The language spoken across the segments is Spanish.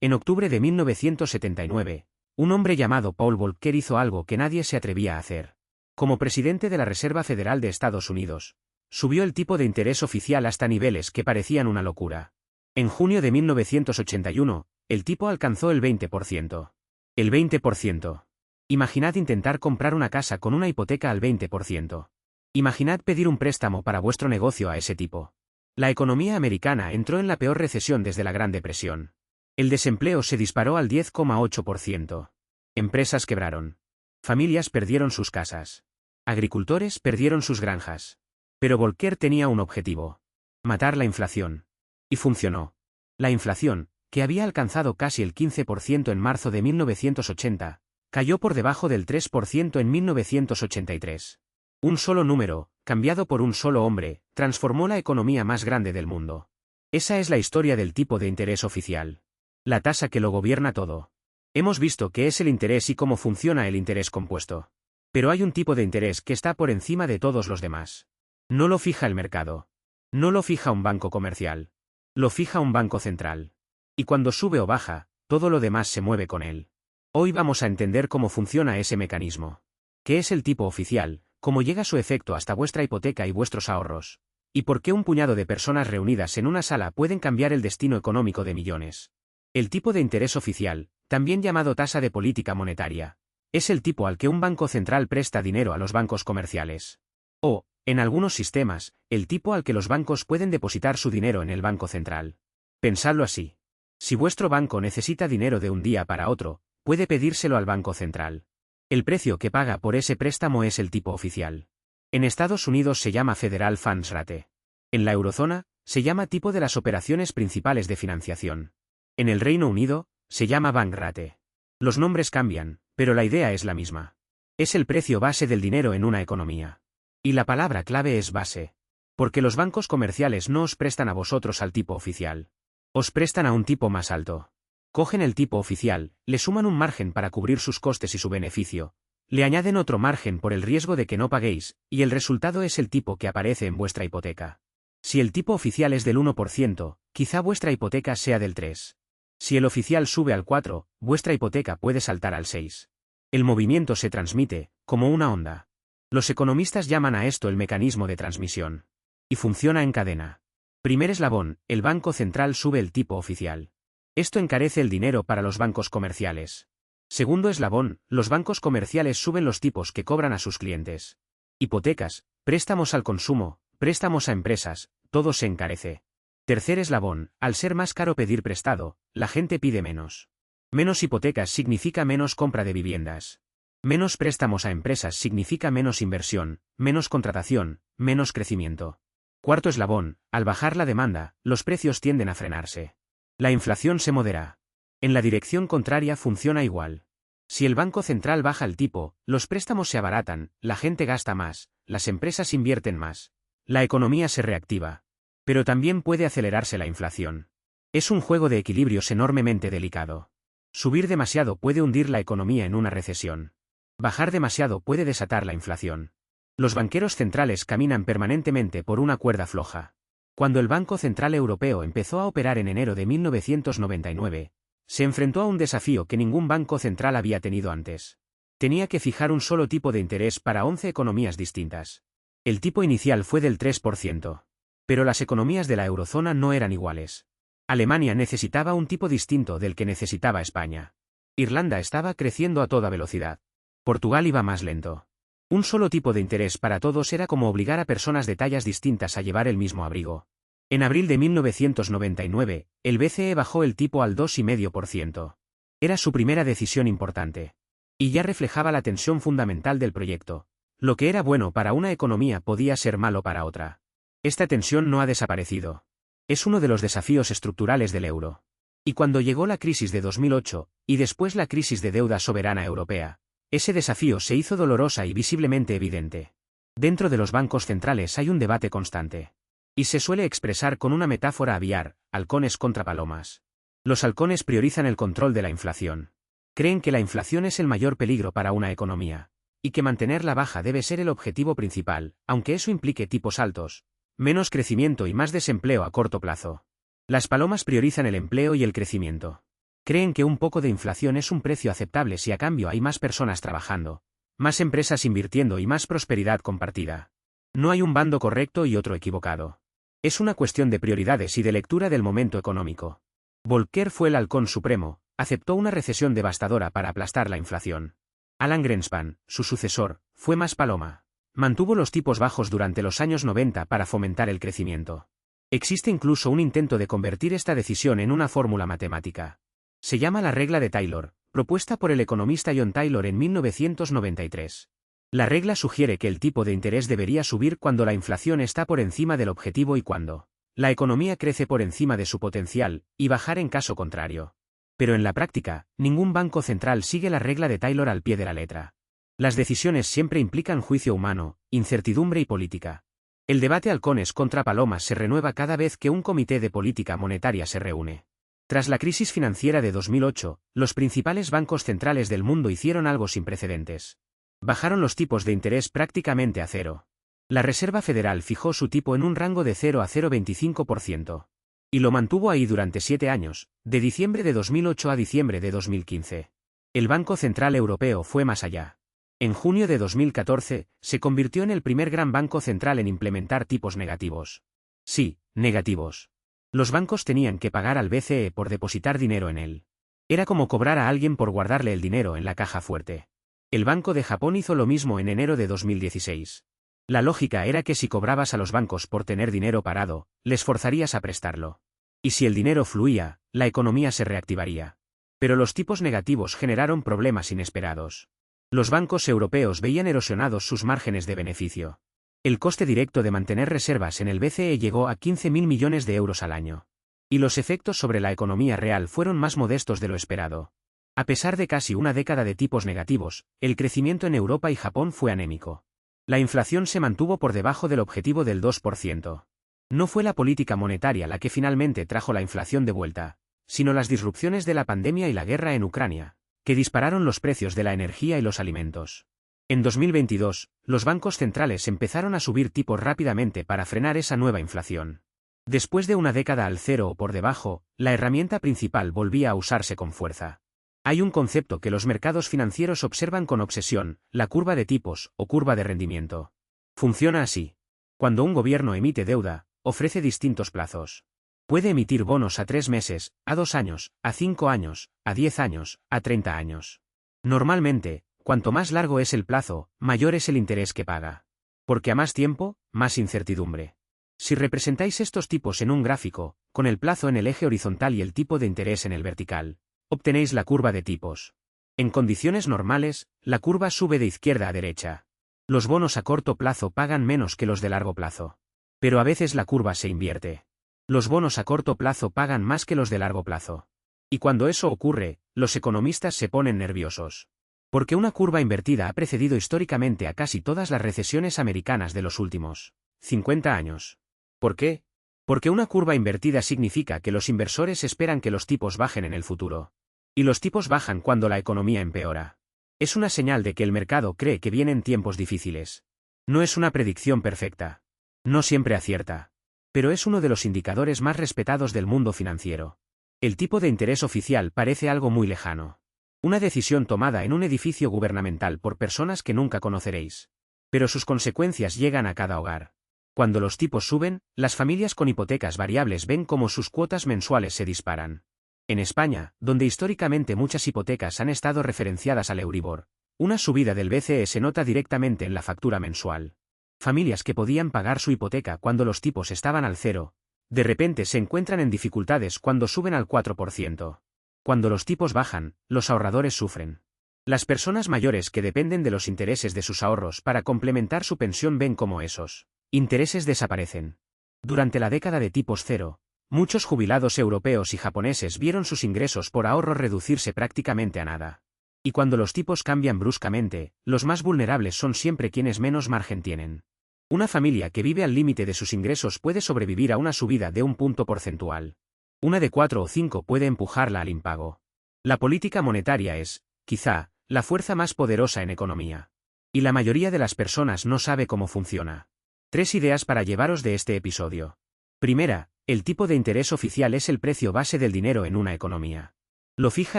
En octubre de 1979, un hombre llamado Paul Volcker hizo algo que nadie se atrevía a hacer. Como presidente de la Reserva Federal de Estados Unidos, subió el tipo de interés oficial hasta niveles que parecían una locura. En junio de 1981, el tipo alcanzó el 20%. El 20%. Imaginad intentar comprar una casa con una hipoteca al 20%. Imaginad pedir un préstamo para vuestro negocio a ese tipo. La economía americana entró en la peor recesión desde la Gran Depresión. El desempleo se disparó al 10,8%. Empresas quebraron. Familias perdieron sus casas. Agricultores perdieron sus granjas. Pero Volcker tenía un objetivo: matar la inflación. Y funcionó. La inflación, que había alcanzado casi el 15% en marzo de 1980, cayó por debajo del 3% en 1983. Un solo número, cambiado por un solo hombre, transformó la economía más grande del mundo. Esa es la historia del tipo de interés oficial. La tasa que lo gobierna todo. Hemos visto qué es el interés y cómo funciona el interés compuesto. Pero hay un tipo de interés que está por encima de todos los demás. No lo fija el mercado. No lo fija un banco comercial. Lo fija un banco central. Y cuando sube o baja, todo lo demás se mueve con él. Hoy vamos a entender cómo funciona ese mecanismo. ¿Qué es el tipo oficial? ¿Cómo llega su efecto hasta vuestra hipoteca y vuestros ahorros? ¿Y por qué un puñado de personas reunidas en una sala pueden cambiar el destino económico de millones? El tipo de interés oficial, también llamado tasa de política monetaria, es el tipo al que un banco central presta dinero a los bancos comerciales. O, en algunos sistemas, el tipo al que los bancos pueden depositar su dinero en el banco central. Pensadlo así. Si vuestro banco necesita dinero de un día para otro, puede pedírselo al banco central. El precio que paga por ese préstamo es el tipo oficial. En Estados Unidos se llama Federal Funds Rate. En la eurozona, se llama tipo de las operaciones principales de financiación. En el Reino Unido, se llama Bank Rate. Los nombres cambian, pero la idea es la misma. Es el precio base del dinero en una economía. Y la palabra clave es base. Porque los bancos comerciales no os prestan a vosotros al tipo oficial. Os prestan a un tipo más alto. Cogen el tipo oficial, le suman un margen para cubrir sus costes y su beneficio, le añaden otro margen por el riesgo de que no paguéis, y el resultado es el tipo que aparece en vuestra hipoteca. Si el tipo oficial es del 1%, quizá vuestra hipoteca sea del 3%. Si el oficial sube al 4%, vuestra hipoteca puede saltar al 6%. El movimiento se transmite, como una onda. Los economistas llaman a esto el mecanismo de transmisión. Y funciona en cadena. Primer eslabón, el Banco Central sube el tipo oficial. Esto encarece el dinero para los bancos comerciales. Segundo eslabón, los bancos comerciales suben los tipos que cobran a sus clientes. Hipotecas, préstamos al consumo, préstamos a empresas, todo se encarece. Tercer eslabón, al ser más caro pedir prestado, la gente pide menos. Menos hipotecas significa menos compra de viviendas. Menos préstamos a empresas significa menos inversión, menos contratación, menos crecimiento. Cuarto eslabón, al bajar la demanda, los precios tienden a frenarse. La inflación se modera. En la dirección contraria funciona igual. Si el Banco Central baja el tipo, los préstamos se abaratan, la gente gasta más, las empresas invierten más. La economía se reactiva. Pero también puede acelerarse la inflación. Es un juego de equilibrios enormemente delicado. Subir demasiado puede hundir la economía en una recesión. Bajar demasiado puede desatar la inflación. Los banqueros centrales caminan permanentemente por una cuerda floja. Cuando el Banco Central Europeo empezó a operar en enero de 1999, se enfrentó a un desafío que ningún banco central había tenido antes. Tenía que fijar un solo tipo de interés para 11 economías distintas. El tipo inicial fue del 3%. Pero las economías de la eurozona no eran iguales. Alemania necesitaba un tipo distinto del que necesitaba España. Irlanda estaba creciendo a toda velocidad. Portugal iba más lento. Un solo tipo de interés para todos era como obligar a personas de tallas distintas a llevar el mismo abrigo. En abril de 1999, el BCE bajó el tipo al 2,5%. Era su primera decisión importante. Y ya reflejaba la tensión fundamental del proyecto. Lo que era bueno para una economía podía ser malo para otra. Esta tensión no ha desaparecido. Es uno de los desafíos estructurales del euro. Y cuando llegó la crisis de 2008, y después la crisis de deuda soberana europea, ese desafío se hizo dolorosa y visiblemente evidente. Dentro de los bancos centrales hay un debate constante. Y se suele expresar con una metáfora aviar, halcones contra palomas. Los halcones priorizan el control de la inflación. Creen que la inflación es el mayor peligro para una economía, y que mantenerla baja debe ser el objetivo principal, aunque eso implique tipos altos, menos crecimiento y más desempleo a corto plazo. Las palomas priorizan el empleo y el crecimiento. Creen que un poco de inflación es un precio aceptable si a cambio hay más personas trabajando, más empresas invirtiendo y más prosperidad compartida. No hay un bando correcto y otro equivocado. Es una cuestión de prioridades y de lectura del momento económico. Volcker fue el halcón supremo, aceptó una recesión devastadora para aplastar la inflación. Alan Greenspan, su sucesor, fue más paloma. Mantuvo los tipos bajos durante los años 90 para fomentar el crecimiento. Existe incluso un intento de convertir esta decisión en una fórmula matemática. Se llama la regla de Taylor, propuesta por el economista John Taylor en 1993. La regla sugiere que el tipo de interés debería subir cuando la inflación está por encima del objetivo y cuando la economía crece por encima de su potencial, y bajar en caso contrario. Pero en la práctica, ningún banco central sigue la regla de Taylor al pie de la letra. Las decisiones siempre implican juicio humano, incertidumbre y política. El debate halcones contra palomas se renueva cada vez que un comité de política monetaria se reúne. Tras la crisis financiera de 2008, los principales bancos centrales del mundo hicieron algo sin precedentes. Bajaron los tipos de interés prácticamente a cero. La Reserva Federal fijó su tipo en un rango de 0 a 0,25%. Y lo mantuvo ahí durante 7 años, de diciembre de 2008 a diciembre de 2015. El Banco Central Europeo fue más allá. En junio de 2014, se convirtió en el primer gran banco central en implementar tipos negativos. Sí, negativos. Los bancos tenían que pagar al BCE por depositar dinero en él. Era como cobrar a alguien por guardarle el dinero en la caja fuerte. El Banco de Japón hizo lo mismo en enero de 2016. La lógica era que si cobrabas a los bancos por tener dinero parado, les forzarías a prestarlo. Y si el dinero fluía, la economía se reactivaría. Pero los tipos negativos generaron problemas inesperados. Los bancos europeos veían erosionados sus márgenes de beneficio. El coste directo de mantener reservas en el BCE llegó a 15.000 millones de euros al año. Y los efectos sobre la economía real fueron más modestos de lo esperado. A pesar de casi una década de tipos negativos, el crecimiento en Europa y Japón fue anémico. La inflación se mantuvo por debajo del objetivo del 2%. No fue la política monetaria la que finalmente trajo la inflación de vuelta, sino las disrupciones de la pandemia y la guerra en Ucrania, que dispararon los precios de la energía y los alimentos. En 2022, los bancos centrales empezaron a subir tipos rápidamente para frenar esa nueva inflación. Después de una década al cero o por debajo, la herramienta principal volvía a usarse con fuerza. Hay un concepto que los mercados financieros observan con obsesión, la curva de tipos, o curva de rendimiento. Funciona así. Cuando un gobierno emite deuda, ofrece distintos plazos. Puede emitir bonos a 3 meses, a 2 años, a 5 años, a 10 años, a 30 años. Normalmente, cuanto más largo es el plazo, mayor es el interés que paga. Porque a más tiempo, más incertidumbre. Si representáis estos tipos en un gráfico, con el plazo en el eje horizontal y el tipo de interés en el vertical, obtenéis la curva de tipos. En condiciones normales, la curva sube de izquierda a derecha. Los bonos a corto plazo pagan menos que los de largo plazo. Pero a veces la curva se invierte. Los bonos a corto plazo pagan más que los de largo plazo. Y cuando eso ocurre, los economistas se ponen nerviosos. Porque una curva invertida ha precedido históricamente a casi todas las recesiones americanas de los últimos 50 años. ¿Por qué? Porque una curva invertida significa que los inversores esperan que los tipos bajen en el futuro. Y los tipos bajan cuando la economía empeora. Es una señal de que el mercado cree que vienen tiempos difíciles. No es una predicción perfecta. No siempre acierta. Pero es uno de los indicadores más respetados del mundo financiero. El tipo de interés oficial parece algo muy lejano. Una decisión tomada en un edificio gubernamental por personas que nunca conoceréis. Pero sus consecuencias llegan a cada hogar. Cuando los tipos suben, las familias con hipotecas variables ven cómo sus cuotas mensuales se disparan. En España, donde históricamente muchas hipotecas han estado referenciadas al Euribor, una subida del BCE se nota directamente en la factura mensual. Familias que podían pagar su hipoteca cuando los tipos estaban al cero, de repente se encuentran en dificultades cuando suben al 4%. Cuando los tipos bajan, los ahorradores sufren. Las personas mayores que dependen de los intereses de sus ahorros para complementar su pensión ven cómo esos intereses desaparecen. Durante la década de tipos cero, muchos jubilados europeos y japoneses vieron sus ingresos por ahorro reducirse prácticamente a nada. Y cuando los tipos cambian bruscamente, los más vulnerables son siempre quienes menos margen tienen. Una familia que vive al límite de sus ingresos puede sobrevivir a una subida de un punto porcentual. Una de 4 o 5 puede empujarla al impago. La política monetaria es, quizá, la fuerza más poderosa en economía. Y la mayoría de las personas no sabe cómo funciona. 3 ideas para llevaros de este episodio. Primera, el tipo de interés oficial es el precio base del dinero en una economía. Lo fija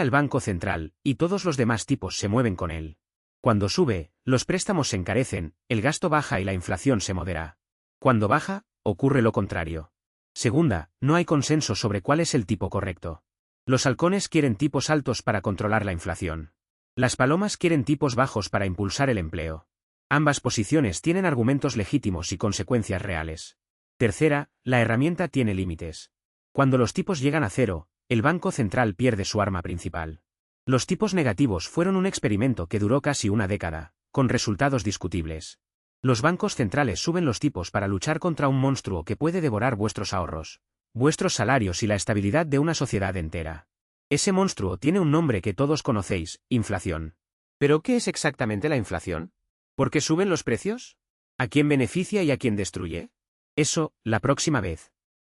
el Banco Central, y todos los demás tipos se mueven con él. Cuando sube, los préstamos se encarecen, el gasto baja y la inflación se modera. Cuando baja, ocurre lo contrario. Segunda, no hay consenso sobre cuál es el tipo correcto. Los halcones quieren tipos altos para controlar la inflación. Las palomas quieren tipos bajos para impulsar el empleo. Ambas posiciones tienen argumentos legítimos y consecuencias reales. Tercera, la herramienta tiene límites. Cuando los tipos llegan a cero, el Banco Central pierde su arma principal. Los tipos negativos fueron un experimento que duró casi una década, con resultados discutibles. Los bancos centrales suben los tipos para luchar contra un monstruo que puede devorar vuestros ahorros, vuestros salarios y la estabilidad de una sociedad entera. Ese monstruo tiene un nombre que todos conocéis: inflación. ¿Pero qué es exactamente la inflación? ¿Por qué suben los precios? ¿A quién beneficia y a quién destruye? Eso, la próxima vez.